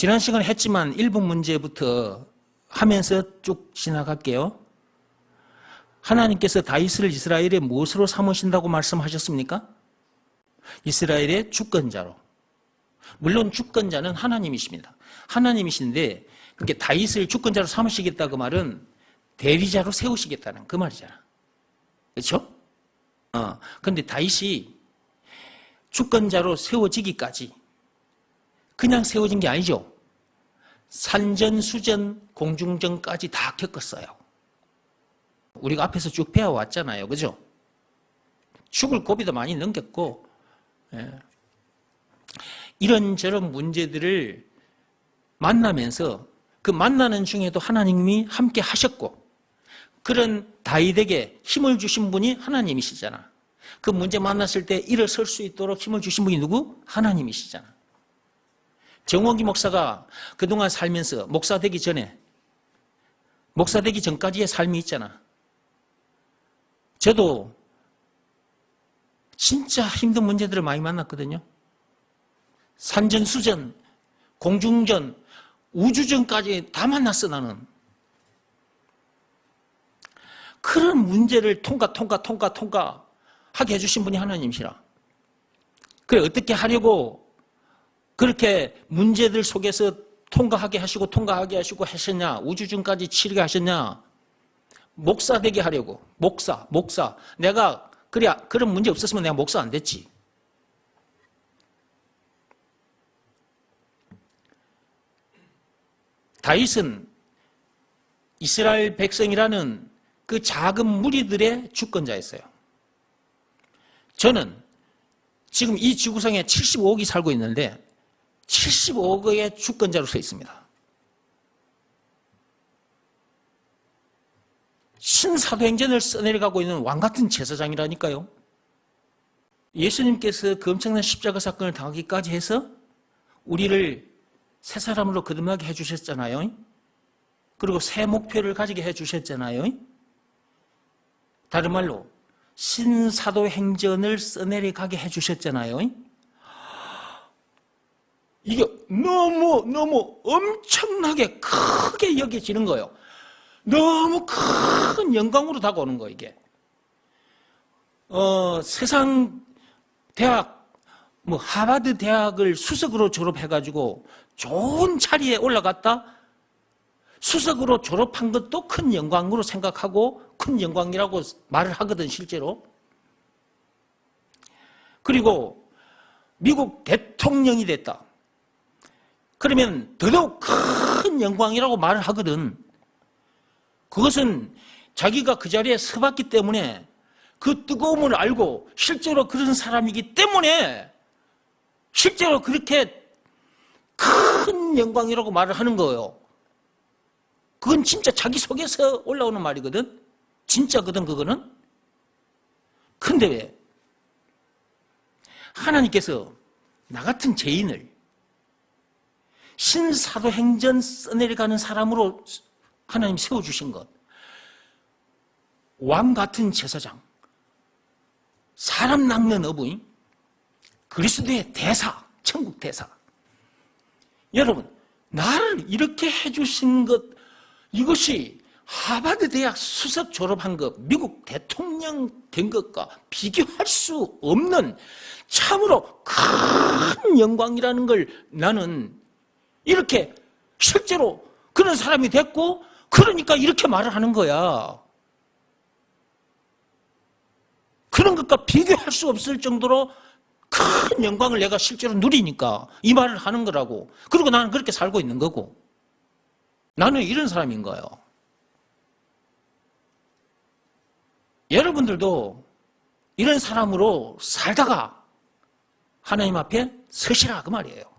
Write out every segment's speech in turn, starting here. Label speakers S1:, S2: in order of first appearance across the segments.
S1: 지난 시간에 했지만 1번 문제부터 하면서 쭉 지나갈게요. 하나님께서 다윗을 이스라엘의 무엇으로 삼으신다고 말씀하셨습니까? 이스라엘의 주권자로. 물론 주권자는 하나님이십니다. 하나님이신데 그렇게 다윗을 주권자로 삼으시겠다 그 말은 대리자로 세우시겠다는 그 말이잖아. 그렇죠? 그런데 다윗이 주권자로 세워지기까지 그냥 세워진 게 아니죠. 산전수전 공중전까지 다 겪었어요. 우리가 앞에서 쭉 배워왔잖아요. 그죠? 죽을 고비도 많이 넘겼고, 이런저런 문제들을 만나면서 그 만나는 중에도 하나님이 함께 하셨고, 그런 다윗에게 힘을 주신 분이 하나님이시잖아. 그 문제 만났을 때 일어설 수 있도록 힘을 주신 분이 누구? 하나님이시잖아. 정원기 목사가 그동안 살면서 목사 되기 전까지의 삶이 있잖아. 저도 진짜 힘든 문제들을 많이 만났거든요. 산전수전, 공중전, 우주전까지 다 만났어 나는. 그런 문제를 통과하게 해주신 분이 하나님이시라. 그래 어떻게 하려고 그렇게 문제들 속에서 통과하게 하시고 하셨냐? 우주전까지 치르게 하셨냐? 목사 되게 하려고. 목사. 내가 그런 문제 없었으면 내가 목사 안 됐지. 다윗은 이스라엘 백성이라는 그 작은 무리들의 주권자였어요. 저는 지금 이 지구상에 75억이 살고 있는데 75억의 주권자로 서 있습니다. 신사도행전을 써내려가고 있는 왕같은 제사장이라니까요. 예수님께서 그 엄청난 십자가 사건을 당하기까지 해서 우리를 새 사람으로 거듭나게 해주셨잖아요. 그리고 새 목표를 가지게 해주셨잖아요. 다른 말로 신사도행전을 써내려가게 해주셨잖아요. 이게 너무 엄청나게 크게 여겨지는 거예요. 너무 큰 영광으로 다가오는 거예요, 이게. 세상 대학, 하버드 대학을 수석으로 졸업해가지고 좋은 자리에 올라갔다 수석으로 졸업한 것도 큰 영광으로 생각하고 큰 영광이라고 말을 하거든, 실제로. 그리고 미국 대통령이 됐다. 그러면 더더욱 큰 영광이라고 말을 하거든. 그것은 자기가 그 자리에 서봤기 때문에 그 뜨거움을 알고 실제로 그런 사람이기 때문에 실제로 그렇게 큰 영광이라고 말을 하는 거예요. 그건 진짜 자기 속에서 올라오는 말이거든. 진짜거든 그거는. 근데 왜? 하나님께서 나 같은 죄인을 신사도행전 써내려가는 사람으로 하나님 세워주신 것. 왕 같은 제사장, 사람 낚는 어부인, 그리스도의 대사, 천국 대사. 여러분, 나를 이렇게 해주신 것, 이것이 하버드 대학 수석 졸업한 것, 미국 대통령 된 것과 비교할 수 없는 참으로 큰 영광이라는 걸 나는 이렇게 실제로 그런 사람이 됐고, 그러니까 이렇게 말을 하는 거야. 그런 것과 비교할 수 없을 정도로 큰 영광을 내가 실제로 누리니까 이 말을 하는 거라고. 그리고 나는 그렇게 살고 있는 거고. 나는 이런 사람인 거예요. 여러분들도 이런 사람으로 살다가 하나님 앞에 서시라 그 말이에요.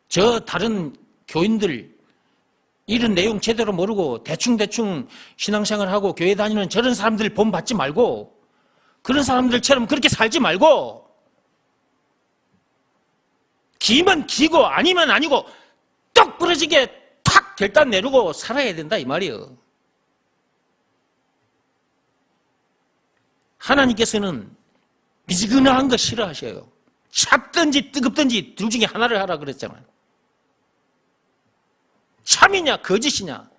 S1: 저 다른 교인들 이런 내용 제대로 모르고 대충 신앙생활하고 교회 다니는 저런 사람들 본받지 말고 그런 사람들처럼 그렇게 살지 말고 기면 기고 아니면 아니고 똑 부러지게 탁 결단 내리고 살아야 된다 이 말이에요. 하나님께서는 미지근한 거 싫어하셔요. 찹든지 뜨겁든지 둘 중에 하나를 하라 그랬잖아요. 참이냐 거짓이냐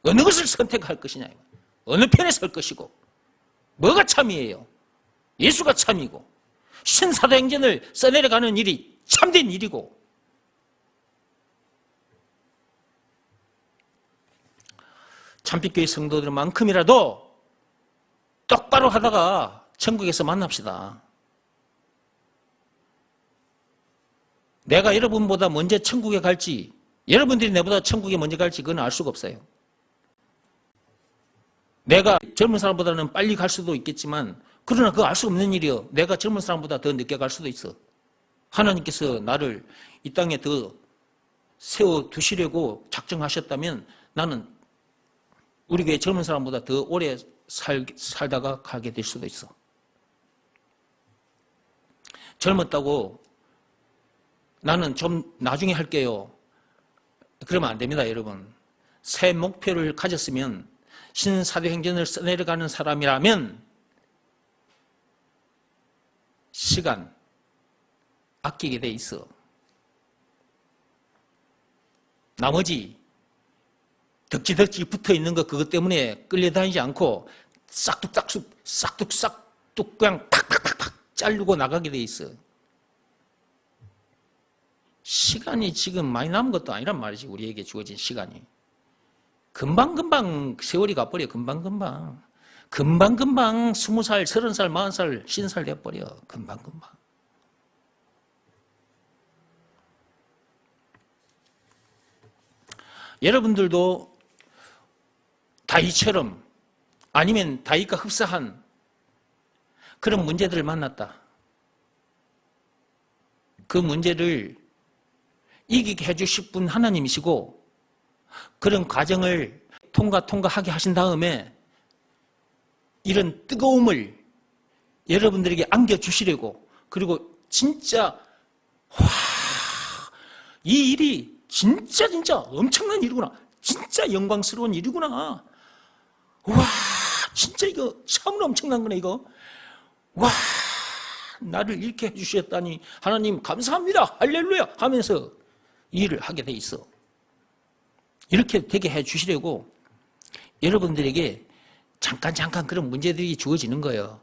S1: 어느 것을 선택할 것이냐, 어느 편에 설 것이고, 뭐가 참이에요? 예수가 참이고 신사도행전을 써내려가는 일이 참된 일이고, 참빛교회 성도들만큼이라도 똑바로 하다가 천국에서 만납시다. 내가 여러분보다 먼저 천국에 갈지, 여러분들이 내보다 천국에 먼저 갈지 그건 알 수가 없어요. 내가 젊은 사람보다는 빨리 갈 수도 있겠지만, 그러나 그거 알 수 없는 일이요. 내가 젊은 사람보다 더 늦게 갈 수도 있어. 하나님께서 나를 이 땅에 더 세워두시려고 작정하셨다면 나는 우리 교회 젊은 사람보다 더 오래 살다가 가게 될 수도 있어. 젊었다고 나는 좀 나중에 할게요. 그러면 안 됩니다, 여러분. 새 목표를 가졌으면, 신사도행전을 써내려가는 사람이라면 시간 아끼게 돼 있어. 나머지 덕지덕지 붙어 있는 거 그것 때문에 끌려다니지 않고 싹둑 그냥 팍팍팍팍 자르고 나가게 돼 있어. 시간이 지금 많이 남은 것도 아니란 말이지. 우리에게 주어진 시간이 금방금방 세월이 가버려. 금방금방 20살, 30살, 40살, 50살 돼버려. 금방금방. 여러분들도 다윗처럼, 아니면 다윗과 흡사한 그런 문제들을 만났다. 그 문제를 이기게 해주실 분 하나님이시고, 그런 과정을 통과하게 하신 다음에 이런 뜨거움을 여러분들에게 안겨주시려고, 그리고 진짜 이 일이 진짜 엄청난 일이구나, 진짜 영광스러운 일이구나, 와 진짜 이거 참으로 엄청난 거네 이거, 와 나를 이렇게 해주셨다니 하나님 감사합니다 할렐루야 하면서 일을 하게 돼 있어. 이렇게 되게 해주시려고 여러분들에게 잠깐 그런 문제들이 주어지는 거예요.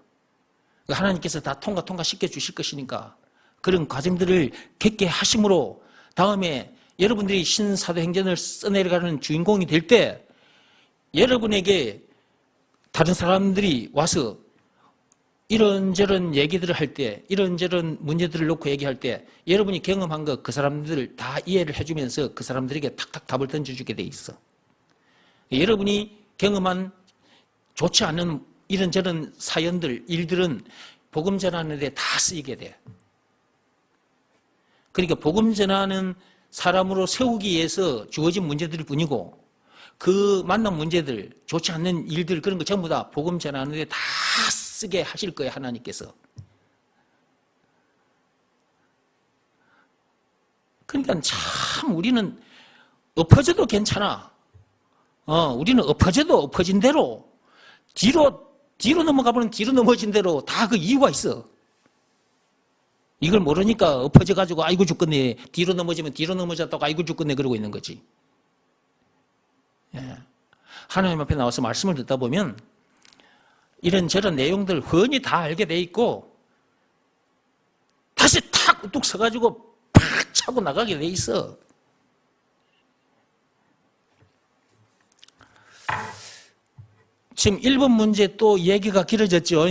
S1: 하나님께서 다 통과 시켜 주실 것이니까 그런 과정들을 겪게 하심으로 다음에 여러분들이 신사도행전을 써내려가는 주인공이 될 때 여러분에게 다른 사람들이 와서 이런저런 얘기들을 할 때, 이런저런 문제들을 놓고 얘기할 때 여러분이 경험한 거 그 사람들을 다 이해를 해주면서 그 사람들에게 탁탁 답을 던져주게 돼 있어. 여러분이 경험한 좋지 않은 이런저런 사연들, 일들은 복음 전하는 데 다 쓰이게 돼. 그러니까 복음 전하는 사람으로 세우기 위해서 주어진 문제들일 뿐이고, 그 만난 문제들, 좋지 않는 일들, 그런 거 전부 다 복음 전하는 데 다 쓰게 하실 거예요, 하나님께서. 그러니까 참 우리는 엎어져도 괜찮아. 우리는 엎어져도 엎어진 대로 뒤로 넘어가보면 뒤로 넘어진 대로 다 그 이유가 있어. 이걸 모르니까 엎어져가지고 아이고 죽겠네, 뒤로 넘어지면 뒤로 넘어졌다고 아이고 죽겠네 그러고 있는 거지. 예. 하나님 앞에 나와서 말씀을 듣다 보면 이런저런 내용들 훤히 다 알게 돼 있고 다시 탁 우뚝 서가지고 팍 차고 나가게 돼 있어. 지금 1번 문제 또 얘기가 길어졌죠.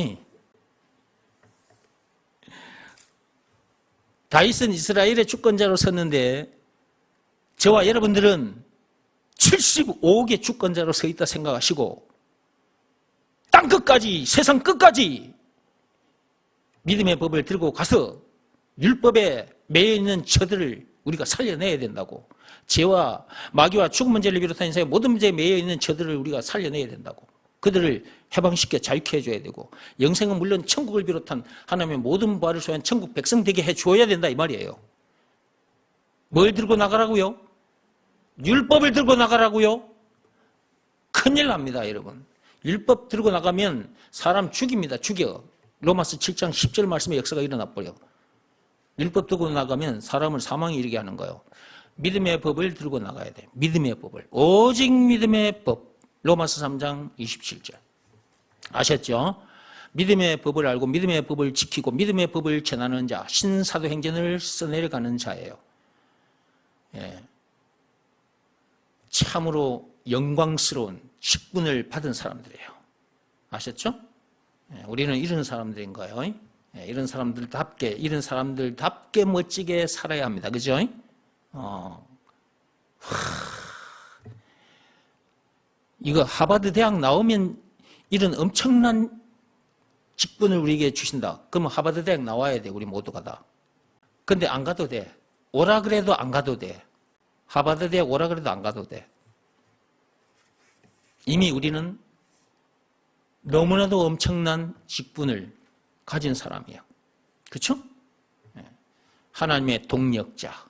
S1: 다윗은 이스라엘의 주권자로 섰는데 저와 여러분들은 75억의 주권자로 서 있다 생각하시고 땅 끝까지, 세상 끝까지 믿음의 법을 들고 가서 율법에 매여 있는 저들을 우리가 살려내야 된다고. 죄와 마귀와 죽음 문제를 비롯한 인생의 모든 문제에 매여 있는 저들을 우리가 살려내야 된다고. 그들을 해방시켜 자유케 해줘야 되고, 영생은 물론 천국을 비롯한 하나님의 모든 부활을 소유한 천국 백성 되게 해줘야 된다 이 말이에요. 뭘 들고 나가라고요? 율법을 들고 나가라고요? 큰일 납니다, 여러분. 율법 들고 나가면 사람 죽입니다. 죽여. 로마서 7장 10절 말씀의 역사가 일어나 버려. 율법 들고 나가면 사람을 사망에 이르게 하는 거예요. 믿음의 법을 들고 나가야 돼. 믿음의 법을. 오직 믿음의 법. 로마서 3장 27절. 아셨죠? 믿음의 법을 알고 믿음의 법을 지키고 믿음의 법을 전하는 자, 신사도행전을 써내려가는 자예요. 예. 참으로 영광스러운 직분을 받은 사람들이에요. 아셨죠? 예. 우리는 이런 사람들인 거예요. 예. 이런 사람들답게 멋지게 살아야 합니다. 그죠? 이거 하버드 대학 나오면 이런 엄청난 직분을 우리에게 주신다. 그러면 하버드 대학 나와야 돼. 우리 모두가 다. 근데 안 가도 돼. 오라 그래도 안 가도 돼. 하버드 대학 오라 그래도 안 가도 돼. 이미 우리는 너무나도 엄청난 직분을 가진 사람이에요. 그렇죠? 하나님의 동력자.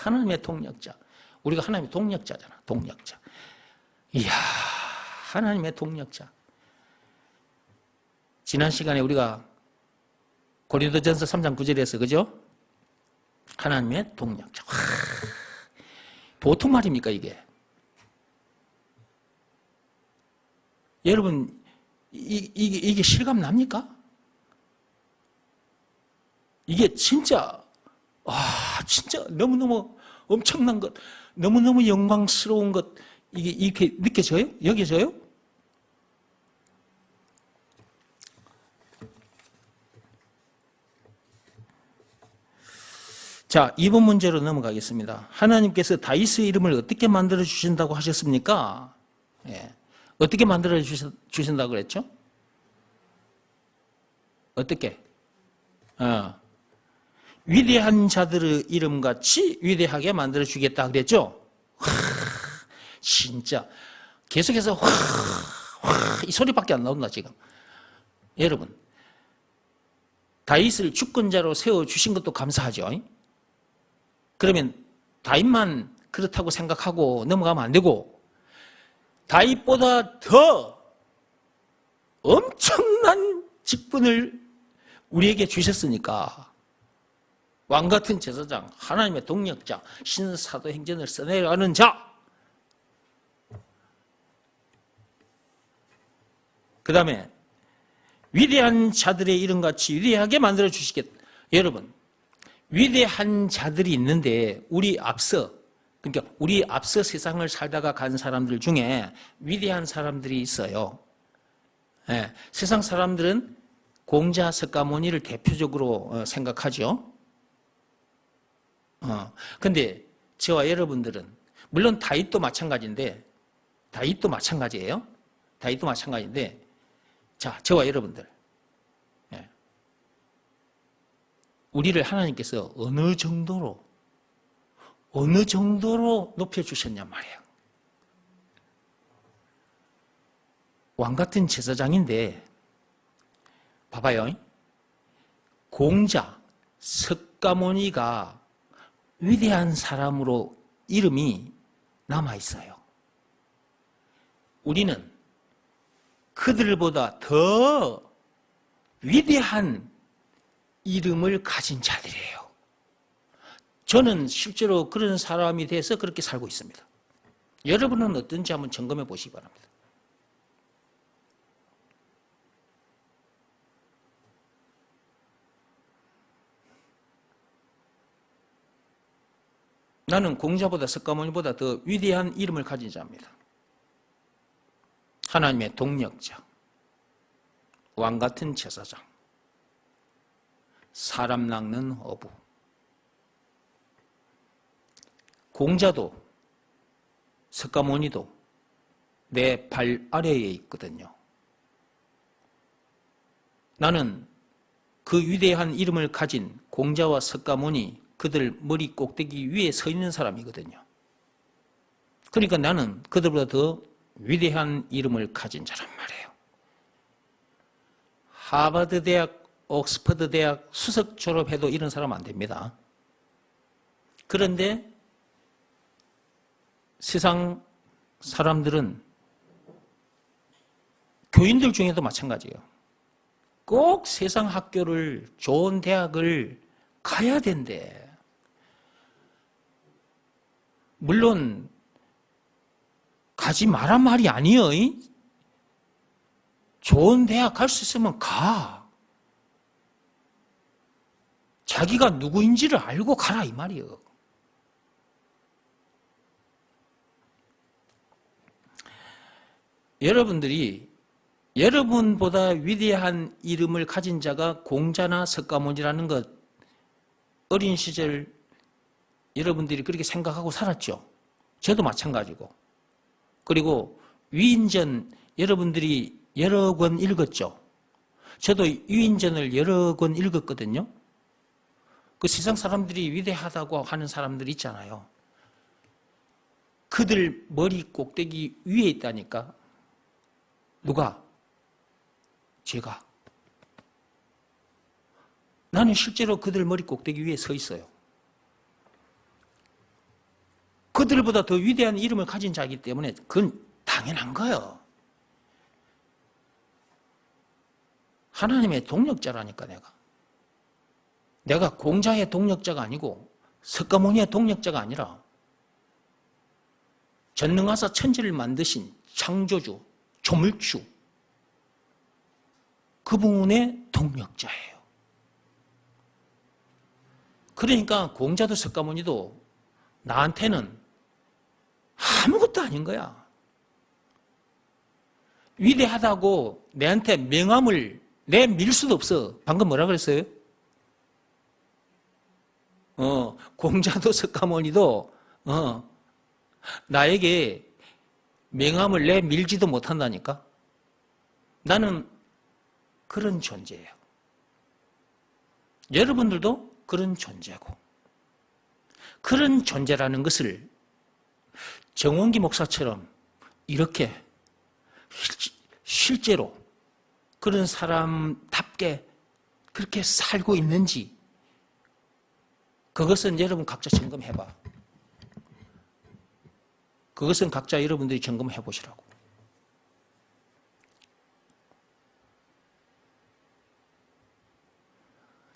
S1: 하나님의 동력자. 우리가 하나님의 동력자잖아. 동력자. 이야, 하나님의 동력자. 지난 시간에 우리가 고린도전서 3장 9절에서 그죠? 하나님의 동력자. 보통 말입니까 이게? 여러분 이게 실감 납니까? 이게 진짜 진짜 너무너무 엄청난 것, 너무너무 영광스러운 것, 이게 이렇게 느껴져요? 여겨져요? 자, 2번 문제로 넘어가겠습니다. 하나님께서 다윗의 이름을 어떻게 만들어 주신다고 하셨습니까? 예. 어떻게 만들어 주신다고 그랬죠? 어떻게? 위대한 자들의 이름같이 위대하게 만들어 주겠다 그랬죠? 진짜 계속해서 이 소리밖에 안 나온다 지금. 여러분, 다윗을 주권자로 세워주신 것도 감사하죠. 그러면 다윗만 그렇다고 생각하고 넘어가면 안 되고 다윗보다 더 엄청난 직분을 우리에게 주셨으니까 왕같은 제사장, 하나님의 동력자, 신사도행전을 써내려가는 자, 그 다음에 위대한 자들의 이름같이 위대하게 만들어 주시겠다. 여러분, 위대한 자들이 있는데 우리 앞서 세상을 살다가 간 사람들 중에 위대한 사람들이 있어요. 예, 세상 사람들은 공자, 석가모니를 대표적으로 생각하죠. 근데 저와 여러분들은 물론 다윗도 마찬가지예요. 다윗도 마찬가지인데 자, 저와 여러분들 우리를 하나님께서 어느 정도로 높여주셨냔 말이에요. 왕같은 제사장인데 봐봐요. 공자, 석가모니가 위대한 사람으로 이름이 남아있어요. 우리는 그들보다 더 위대한 이름을 가진 자들이에요. 저는 실제로 그런 사람이 돼서 그렇게 살고 있습니다. 여러분은 어떤지 한번 점검해 보시기 바랍니다. 나는 공자보다 석가모니보다 더 위대한 이름을 가진 자입니다. 하나님의 동력자, 왕같은 제사장, 사람 낚는 어부. 공자도 석가모니도 내 발 아래에 있거든요. 나는 그 위대한 이름을 가진 공자와 석가모니, 그들 머리 꼭대기 위에 서 있는 사람이거든요. 그러니까 나는 그들보다 더 위대한 이름을 가진 자란 말이에요. 하버드 대학, 옥스퍼드 대학 수석 졸업해도 이런 사람 안 됩니다. 그런데 세상 사람들은 교인들 중에도 마찬가지예요. 꼭 세상 학교를, 좋은 대학을 가야 된대. 물론 가지 마란 말이 아니에요. 좋은 대학 갈 수 있으면 가. 자기가 누구인지를 알고 가라 이 말이에요. 여러분들이 여러분보다 위대한 이름을 가진 자가 공자나 석가모니라는 것, 어린 시절 여러분들이 그렇게 생각하고 살았죠. 저도 마찬가지고. 그리고 위인전 여러분들이 여러 권 읽었죠. 저도 위인전을 여러 권 읽었거든요. 그 세상 사람들이 위대하다고 하는 사람들 있잖아요. 그들 머리 꼭대기 위에 있다니까. 누가? 제가. 나는 실제로 그들 머리 꼭대기 위에 서 있어요. 그들보다 더 위대한 이름을 가진 자이기 때문에 그건 당연한 거예요. 하나님의 동력자라니까 내가 공자의 동력자가 아니고 석가모니의 동력자가 아니라 전능하사 천지를 만드신 창조주, 조물주, 그분의 동력자예요. 그러니까 공자도 석가모니도 나한테는 아무것도 아닌 거야. 위대하다고 내한테 명함을 내밀 수도 없어. 방금 뭐라 그랬어요? 공자도 석가모니도 나에게 명함을 내밀지도 못한다니까. 나는 그런 존재예요. 여러분들도 그런 존재고, 그런 존재라는 것을 정원기 목사처럼 이렇게 실제로 그런 사람답게 그렇게 살고 있는지, 그것은 여러분 각자 점검해봐. 그것은 각자 여러분들이 점검해 보시라고.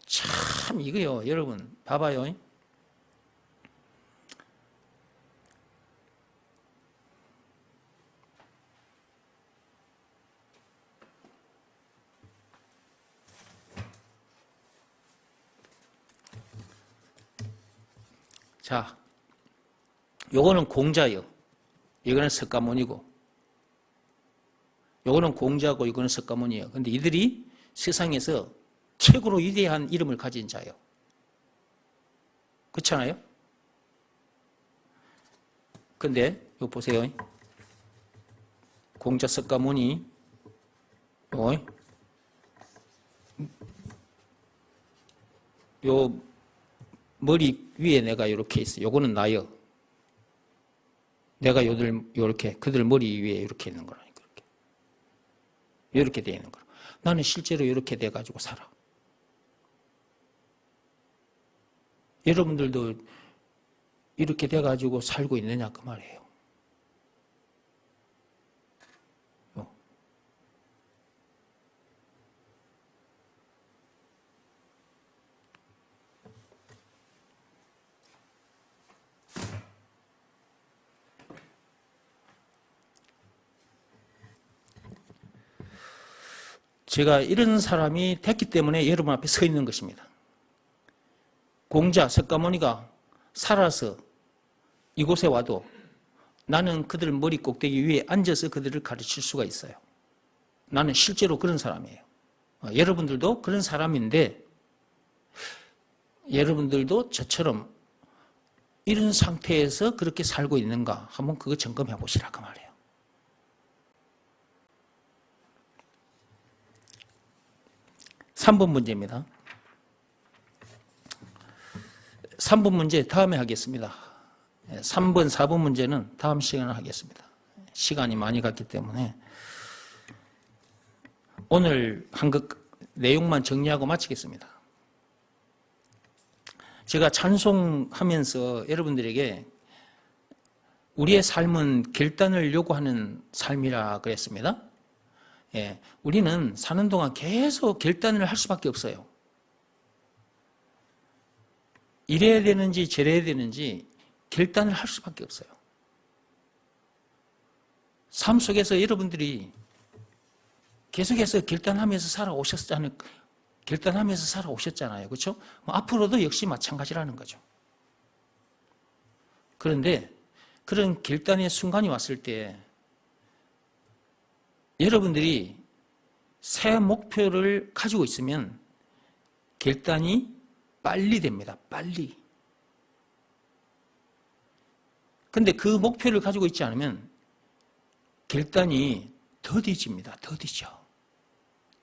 S1: 참 이거요, 여러분 봐봐요. 자, 요거는 공자요. 이거는 석가모니고, 요거는 공자고, 이거는 석가모니예요. 근데 이들이 세상에서 최고로 위대한 이름을 가진 자예요. 그렇잖아요? 근데 요 보세요. 공자, 석가모니, 요 머리 위에 내가 이렇게 있어요. 요거는 나요. 내가 요렇게 그들 머리 위에 이렇게 있는 거라니까. 이렇게 되어 있는 거라. 나는 실제로 이렇게 돼 가지고 살아. 여러분들도 이렇게 돼 가지고 살고 있느냐 그 말이에요. 제가 이런 사람이 됐기 때문에 여러분 앞에 서 있는 것입니다. 공자, 석가모니가 살아서 이곳에 와도 나는 그들 머리 꼭대기 위에 앉아서 그들을 가르칠 수가 있어요. 나는 실제로 그런 사람이에요. 여러분들도 그런 사람인데, 여러분들도 저처럼 이런 상태에서 그렇게 살고 있는가 한번 그거 점검해 보시라 그 말이에요. 3번 문제입니다. 3번 문제 다음에 하겠습니다. 3번, 4번 문제는 다음 시간에 하겠습니다. 시간이 많이 갔기 때문에 오늘 한 것 내용만 정리하고 마치겠습니다. 제가 찬송하면서 여러분들에게 우리의 삶은 결단을 요구하는 삶이라 그랬습니다. 예, 우리는 사는 동안 계속 결단을 할 수밖에 없어요. 이래야 되는지 저래야 되는지 결단을 할 수밖에 없어요. 삶 속에서 여러분들이 계속해서 결단하면서 살아오셨잖아요. 그렇죠? 앞으로도 역시 마찬가지라는 거죠. 그런데 그런 결단의 순간이 왔을 때 여러분들이 새 목표를 가지고 있으면 결단이 빨리 됩니다. 빨리. 근데 그 목표를 가지고 있지 않으면 결단이 더디집니다. 더디죠.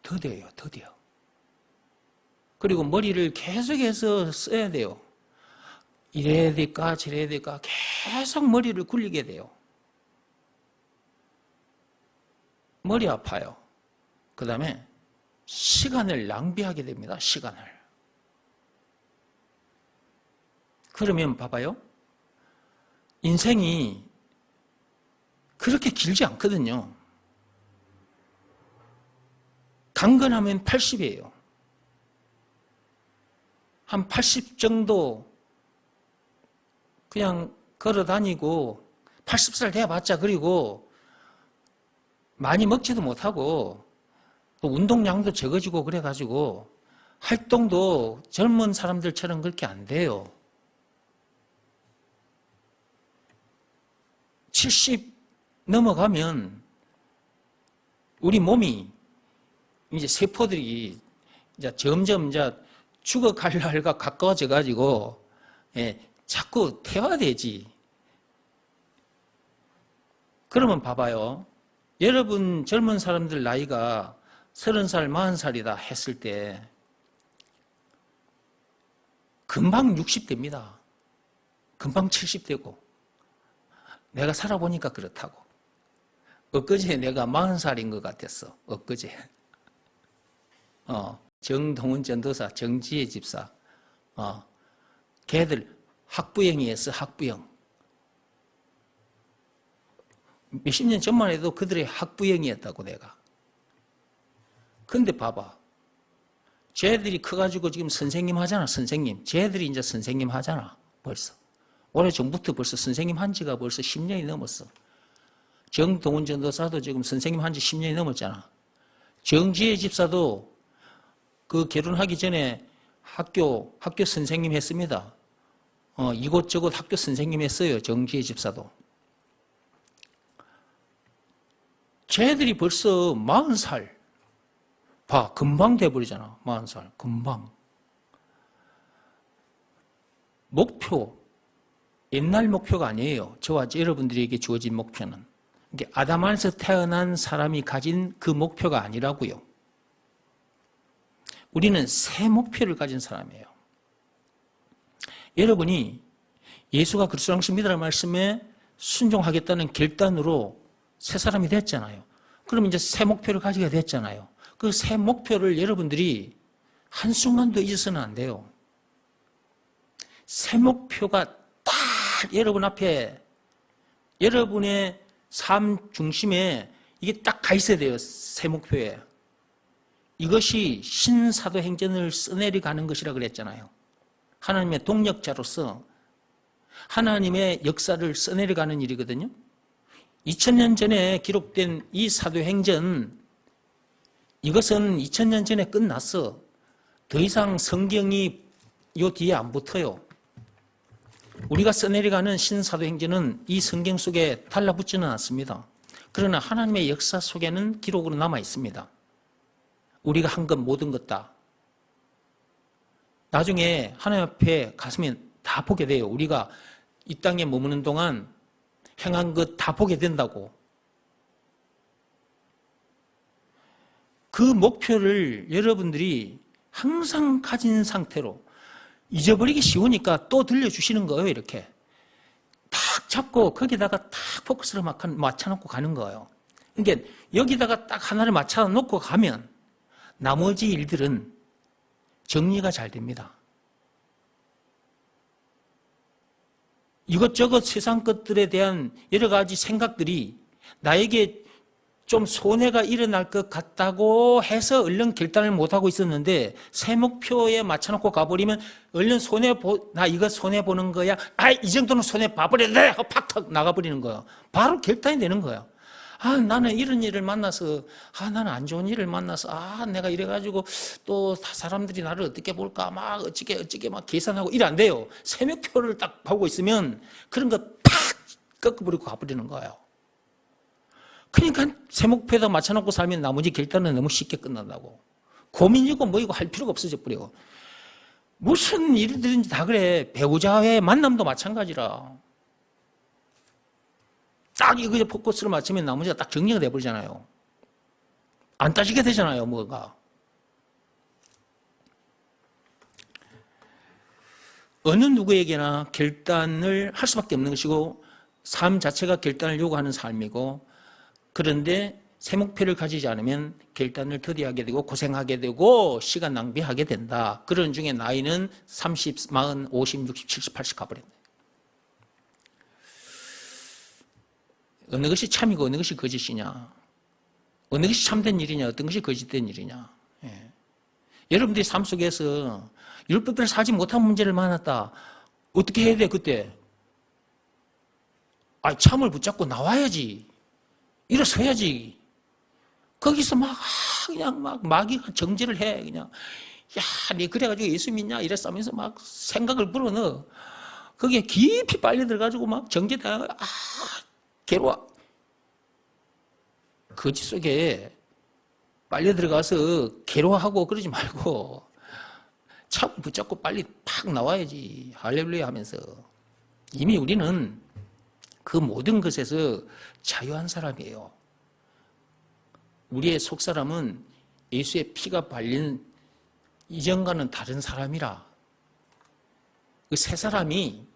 S1: 더뎌요. 더뎌. 그리고 머리를 계속해서 써야 돼요. 이래야 될까 저래야 될까 계속 머리를 굴리게 돼요. 머리 아파요. 그 다음에 시간을 낭비하게 됩니다. 시간을. 그러면 봐봐요. 인생이 그렇게 길지 않거든요. 강건하면 80이에요. 한 80 정도 그냥 걸어 다니고 80살 돼봤자 그리고 많이 먹지도 못하고 또 운동량도 적어지고 그래가지고 활동도 젊은 사람들처럼 그렇게 안 돼요. 70 넘어가면 우리 몸이 이제 세포들이 이제 점점 이제 죽어갈 날과 가까워져 가지고 자꾸 퇴화되지. 그러면 봐봐요. 여러분 젊은 사람들 나이가 30살, 40살이다 했을 때 금방 60 됩니다. 금방 70 되고. 내가 살아보니까 그렇다고. 엊그제 내가 40살인 것 같았어. 엊그제. 정동훈 전도사, 정지혜 집사. 걔들 학부형이었어, 학부형. 몇십 년 전만 해도 그들의 학부형이었다고 내가. 근데 봐봐. 쟤들이 커가지고 지금 선생님 하잖아, 선생님. 쟤들이 이제 선생님 하잖아, 벌써. 올해 전부터 벌써 선생님 한 지가 벌써 10년이 넘었어. 정동훈 전도사도 지금 선생님 한 지 10년이 넘었잖아. 정지혜 집사도 그 결혼하기 전에 학교 선생님 했습니다. 이곳저곳 학교 선생님 했어요. 정지혜 집사도. 쟤들이 벌써 40살. 봐, 금방 돼버리잖아. 40살. 금방. 목표. 옛날 목표가 아니에요. 저와 여러분들에게 주어진 목표는. 이게 아담 안에서 태어난 사람이 가진 그 목표가 아니라고요. 우리는 새 목표를 가진 사람이에요. 여러분이 예수가 그리스도를 믿으라는 말씀에 순종하겠다는 결단으로 새 사람이 됐잖아요. 그럼 이제 새 목표를 가지게 됐잖아요. 그 새 목표를 여러분들이 한순간도 잊어서는 안 돼요. 새 목표가 딱 여러분 앞에, 여러분의 삶 중심에 이게 딱 가 있어야 돼요. 새 목표에. 이것이 신사도행전을 써내려 가는 것이라 그랬잖아요. 하나님의 동력자로서 하나님의 역사를 써내려 가는 일이거든요. 2000년 전에 기록된 이 사도행전, 이것은 2000년 전에 끝났어. 더 이상 성경이 요 뒤에 안 붙어요. 우리가 써내려가는 신사도행전은 이 성경 속에 달라붙지는 않습니다. 그러나 하나님의 역사 속에는 기록으로 남아 있습니다. 우리가 한 것 모든 것 다. 나중에 하나님 앞에 갔으면 다 보게 돼요. 우리가 이 땅에 머무는 동안 행한 것 다 보게 된다고. 그 목표를 여러분들이 항상 가진 상태로, 잊어버리기 쉬우니까 또 들려주시는 거예요. 이렇게 탁 잡고 거기다가 탁 포커스를 맞춰놓고 가는 거예요. 그러니까 여기다가 딱 하나를 맞춰놓고 가면 나머지 일들은 정리가 잘 됩니다. 이것저것 세상 것들에 대한 여러 가지 생각들이 나에게 좀 손해가 일어날 것 같다고 해서 얼른 결단을 못하고 있었는데 새 목표에 맞춰놓고 가버리면 얼른 나 이거 손해보는 거야. 이 정도는 손해봐버려야 돼 하고 팍팍 나가버리는 거야. 바로 결단이 되는 거야. 나는 이런 일을 만나서, 나는 안 좋은 일을 만나서, 내가 이래가지고 또 사람들이 나를 어떻게 볼까, 막 어찌게 막 계산하고 이래 안 돼요. 새 목표를 딱 보고 있으면 그런 거 팍 꺾어버리고 가버리는 거예요. 그러니까 새 목표에다 맞춰놓고 살면 나머지 결단은 너무 쉽게 끝난다고. 고민이고 뭐이고 할 필요가 없어져 버려. 무슨 일이든지 다 그래. 배우자의 만남도 마찬가지라. 딱 이거에 포커스를 맞추면 나머지가 딱 정리가 돼버리잖아요. 안 따지게 되잖아요, 뭐가. 어느 누구에게나 결단을 할 수밖에 없는 것이고 삶 자체가 결단을 요구하는 삶이고 그런데 새 목표를 가지지 않으면 결단을 더디하게 되고 고생하게 되고 시간 낭비하게 된다. 그런 중에 나이는 30, 40, 50, 60, 70, 80 가버린다. 어느 것이 참이고 어느 것이 거짓이냐. 어느 것이 참된 일이냐 어떤 것이 거짓된 일이냐. 예. 여러분들이 삶 속에서 율법대로 살지 못한 문제를 만났다. 어떻게 해야 돼 그때? 참을 붙잡고 나와야지. 일어서야지. 거기서 그냥 마귀가 정죄를 해. 그냥, 네 그래가지고 예수 믿냐? 이랬으면서 막 생각을 불어넣어. 거기에 깊이 빨려 들어가지고 막 정죄당하고, 괴로워. 거짓 속에 빨려 들어가서 괴로워하고 그러지 말고, 참 붙잡고 빨리 팍 나와야지. 할렐루야 하면서. 이미 우리는 그 모든 것에서 자유한 사람이에요. 우리의 속사람은 예수의 피가 발린 이전과는 다른 사람이라. 그 새 사람이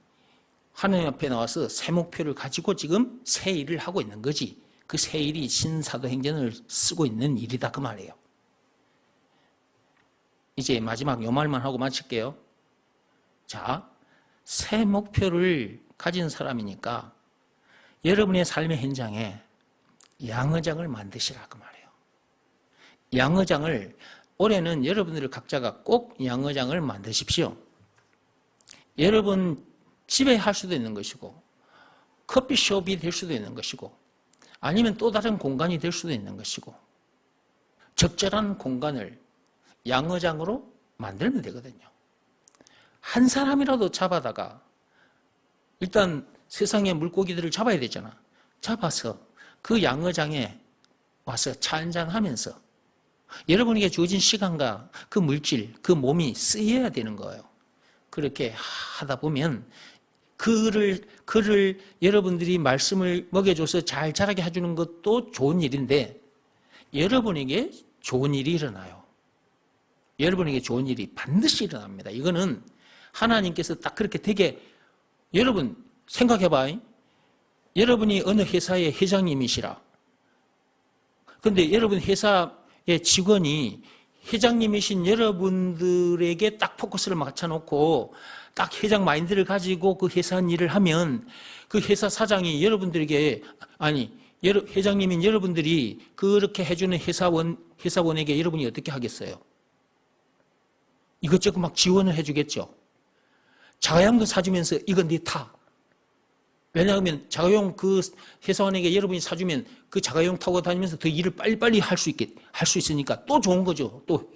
S1: 하나님 앞에 나와서 새 목표를 가지고 지금 새 일을 하고 있는 거지. 그 새 일이 신사도행전을 쓰고 있는 일이다 그 말이에요. 이제 마지막 요 말만 하고 마칠게요. 자, 새 목표를 가진 사람이니까 여러분의 삶의 현장에 양어장을 만드시라 그 말이에요. 양어장을 올해는 여러분들 각자가 꼭 양어장을 만드십시오. 여러분 집에 할 수도 있는 것이고 커피숍이 될 수도 있는 것이고 아니면 또 다른 공간이 될 수도 있는 것이고 적절한 공간을 양어장으로 만들면 되거든요. 한 사람이라도 잡아다가 일단 세상의 물고기들을 잡아야 되잖아. 잡아서 그 양어장에 와서 차 한잔 하면서 여러분에게 주어진 시간과 그 물질, 그 몸이 쓰여야 되는 거예요. 그렇게 하다 보면 그를 여러분들이 말씀을 먹여줘서 잘 자라게 해주는 것도 좋은 일인데 여러분에게 좋은 일이 일어나요. 여러분에게 좋은 일이 반드시 일어납니다. 이거는 하나님께서 딱 그렇게 되게 여러분 생각해봐. 여러분이 어느 회사의 회장님이시라. 그런데 여러분 회사의 직원이 회장님이신 여러분들에게 딱 포커스를 맞춰놓고 딱 회장 마인드를 가지고 그 회사 일을 하면 그 회사 사장이 여러분들에게 회장님인 여러분들이 그렇게 해주는 회사원에게 여러분이 어떻게 하겠어요? 이것저것 막 지원을 해주겠죠. 자가용도 사주면서 이건 네 타. 왜냐하면 자가용 그 회사원에게 여러분이 사주면 그 자가용 타고 다니면서 더 일을 빨리빨리 할 수 있으니까 또 좋은 거죠. 또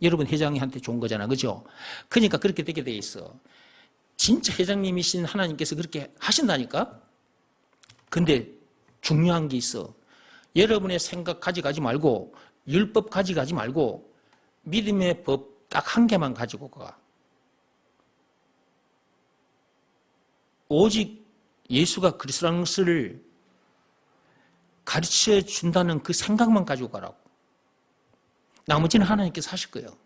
S1: 여러분 회장한테 좋은 거잖아. 그죠? 그러니까 그렇게 되게 돼 있어. 진짜 회장님이신 하나님께서 그렇게 하신다니까? 근데 중요한 게 있어. 여러분의 생각 가져가지 말고 율법 가져가지 말고 믿음의 법 딱 한 개만 가지고 가. 오직 예수가 그리스도라는 것을 가르쳐 준다는 그 생각만 가지고 가라고. 나머지는 하나님께서 하실 거예요.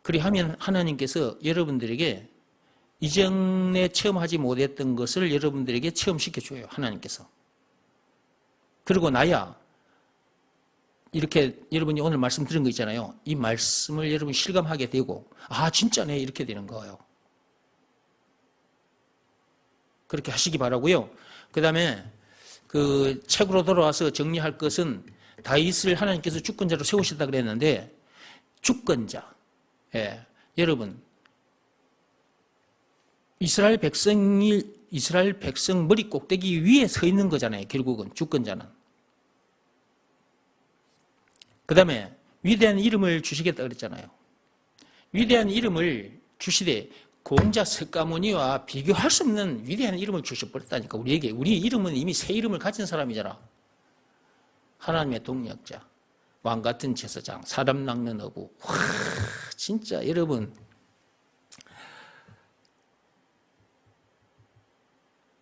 S1: 그리하면 하나님께서 여러분들에게 이전에 체험하지 못했던 것을 여러분들에게 체험시켜줘요. 하나님께서. 그리고 나야 이렇게 여러분이 오늘 말씀 들은 거 있잖아요. 이 말씀을 여러분 실감하게 되고 진짜네 이렇게 되는 거예요. 그렇게 하시기 바라고요. 그 다음에 그 책으로 돌아와서 정리할 것은 다윗을 하나님께서 주권자로 세우셨다 그랬는데 주권자. 예. 여러분 이스라엘 백성 머리 꼭대기 위에 서 있는 거잖아요. 결국은 주권자는. 그 다음에 위대한 이름을 주시겠다 그랬잖아요. 위대한 이름을 주시되 공자 석가모니와 비교할 수 없는 위대한 이름을 주셔버렸다니까. 우리에게. 우리 이름은 이미 새 이름을 가진 사람이잖아. 하나님의 동력자, 왕같은 제사장, 사람 낚는 어부. 와, 진짜 여러분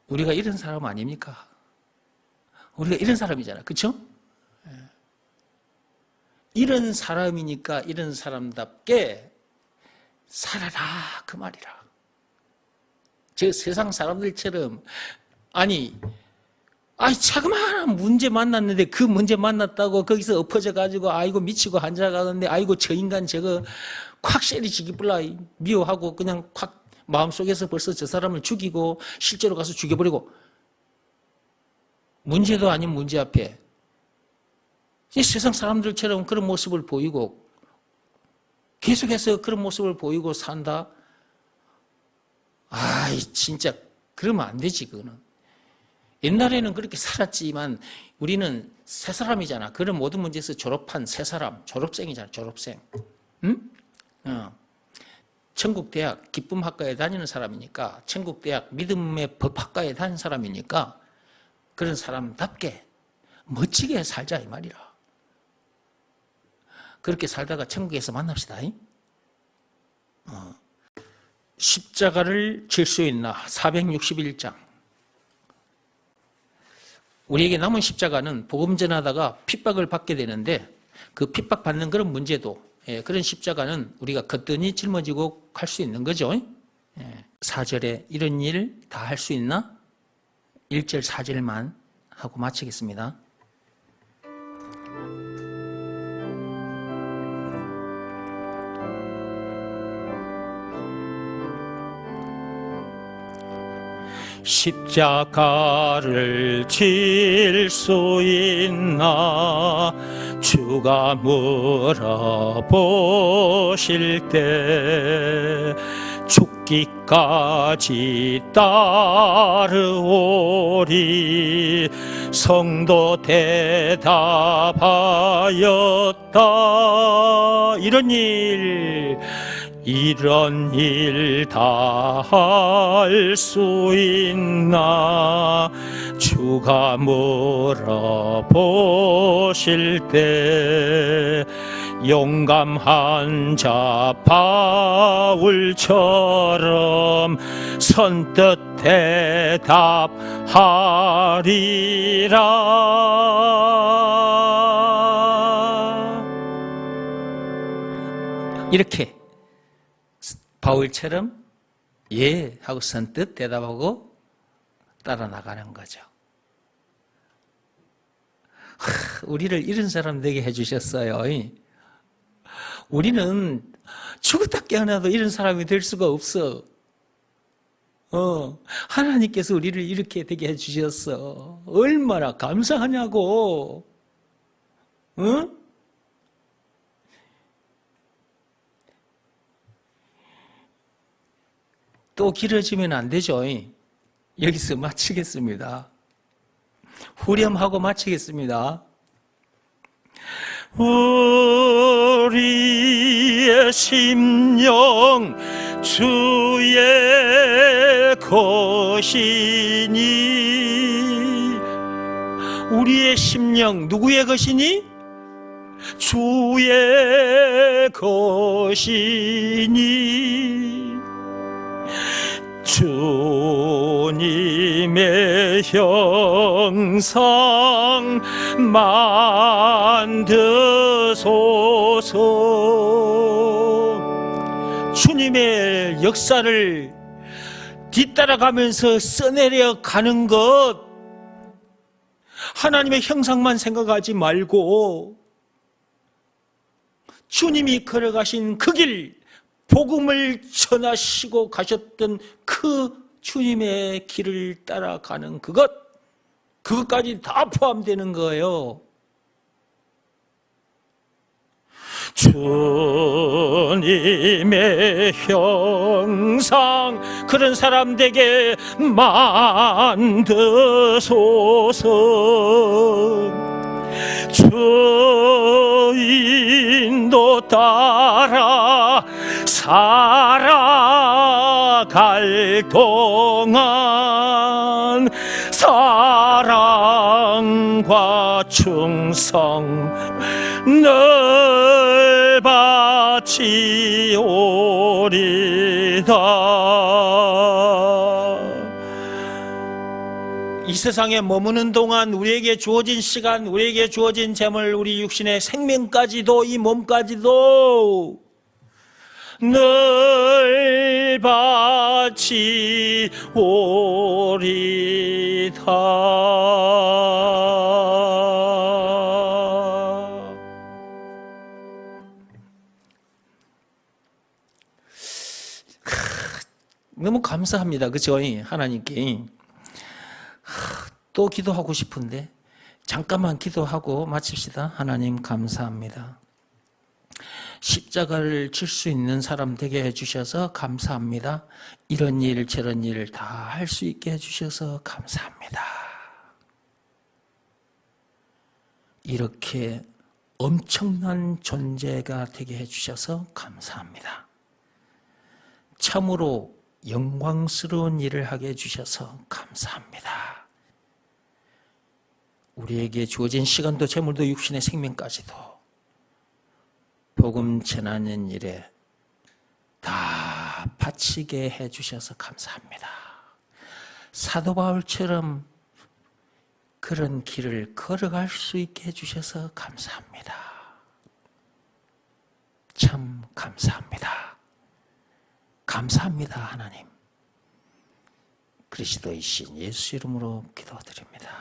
S1: 우리가 이런 사람 아닙니까? 우리가 이런 사람이잖아. 그렇죠? 이런 사람이니까 이런 사람답게 살아라 그 말이라. 저 세상 사람들처럼 자그마한 문제 만났는데 그 문제 만났다고 거기서 엎어져 가지고 아이고 미치고 앉아가는데 아이고 저 인간 저거 콱 세리지기 불라 미워하고 그냥 콱 마음속에서 벌써 저 사람을 죽이고 실제로 가서 죽여버리고 문제도 아닌 문제 앞에 세상 사람들처럼 그런 모습을 보이고 계속해서 그런 모습을 보이고 산다? 진짜 그러면 안 되지 그거는. 옛날에는 그렇게 살았지만 우리는 새 사람이잖아. 그런 모든 문제에서 졸업한 새 사람, 졸업생이잖아. 졸업생. 응? 천국대학 기쁨학과에 다니는 사람이니까 천국대학 믿음의 법학과에 다니는 사람이니까 그런 사람답게 멋지게 살자 이 말이라. 그렇게 살다가 천국에서 만납시다. 십자가를 질 수 있나? 461장. 우리에게 남은 십자가는 복음 전하다가 핍박을 받게 되는데 그 핍박받는 그런 문제도 그런 십자가는 우리가 거뜬히 짊어지고 갈 수 있는 거죠. 4절에 이런 일 다 할 수 있나? 1절 4절만 하고 마치겠습니다. 십자가를 질 수 있나 주가 물어보실 때 죽기까지 따르오리 성도 대답하였다. 이런 일 다 할 수 있나 주가 물어보실 때 용감한 자 바울처럼 선뜻 대답하리라. 이렇게 바울처럼 예 하고 선뜻 대답하고 따라 나가는 거죠. 우리를 이런 사람 되게 해주셨어요. 우리는 죽었다 깨어나도 이런 사람이 될 수가 없어. 하나님께서 우리를 이렇게 되게 해주셨어. 얼마나 감사하냐고. 응? 또 길어지면 안 되죠. 여기서 마치겠습니다. 후렴하고 마치겠습니다. 우리의 심령 주의 것이니. 우리의 심령 누구의 것이니? 주의 것이니. 주님의 형상 만드소서. 주님의 역사를 뒤따라가면서 써내려 가는 것, 하나님의 형상만 생각하지 말고 주님이 걸어가신 그 길, 복음을 전하시고 가셨던 그 주님의 길을 따라가는 그것까지 다 포함되는 거예요. 주님의 형상 그런 사람 되게 만드소서. 주 인도 따라 살아갈 동안 사랑과 충성 늘 바치오리다. 이 세상에 머무는 동안 우리에게 주어진 시간, 우리에게 주어진 재물, 우리 육신의 생명까지도, 이 몸까지도 늘 바치오리다. 너무 감사합니다. 그죠? 하나님께. 또 기도하고 싶은데 잠깐만 기도하고 마칩시다. 하나님 감사합니다. 십자가를 질 수 있는 사람 되게 해주셔서 감사합니다. 이런 일 저런 일 다 할 수 있게 해주셔서 감사합니다. 이렇게 엄청난 존재가 되게 해주셔서 감사합니다. 참으로 영광스러운 일을 하게 해주셔서 감사합니다. 우리에게 주어진 시간도 재물도 육신의 생명까지도 복음 전하는 일에 다 바치게 해주셔서 감사합니다. 사도 바울처럼 그런 길을 걸어갈 수 있게 해주셔서 감사합니다. 참 감사합니다. 감사합니다. 하나님, 그리스도이신 예수 이름으로 기도드립니다.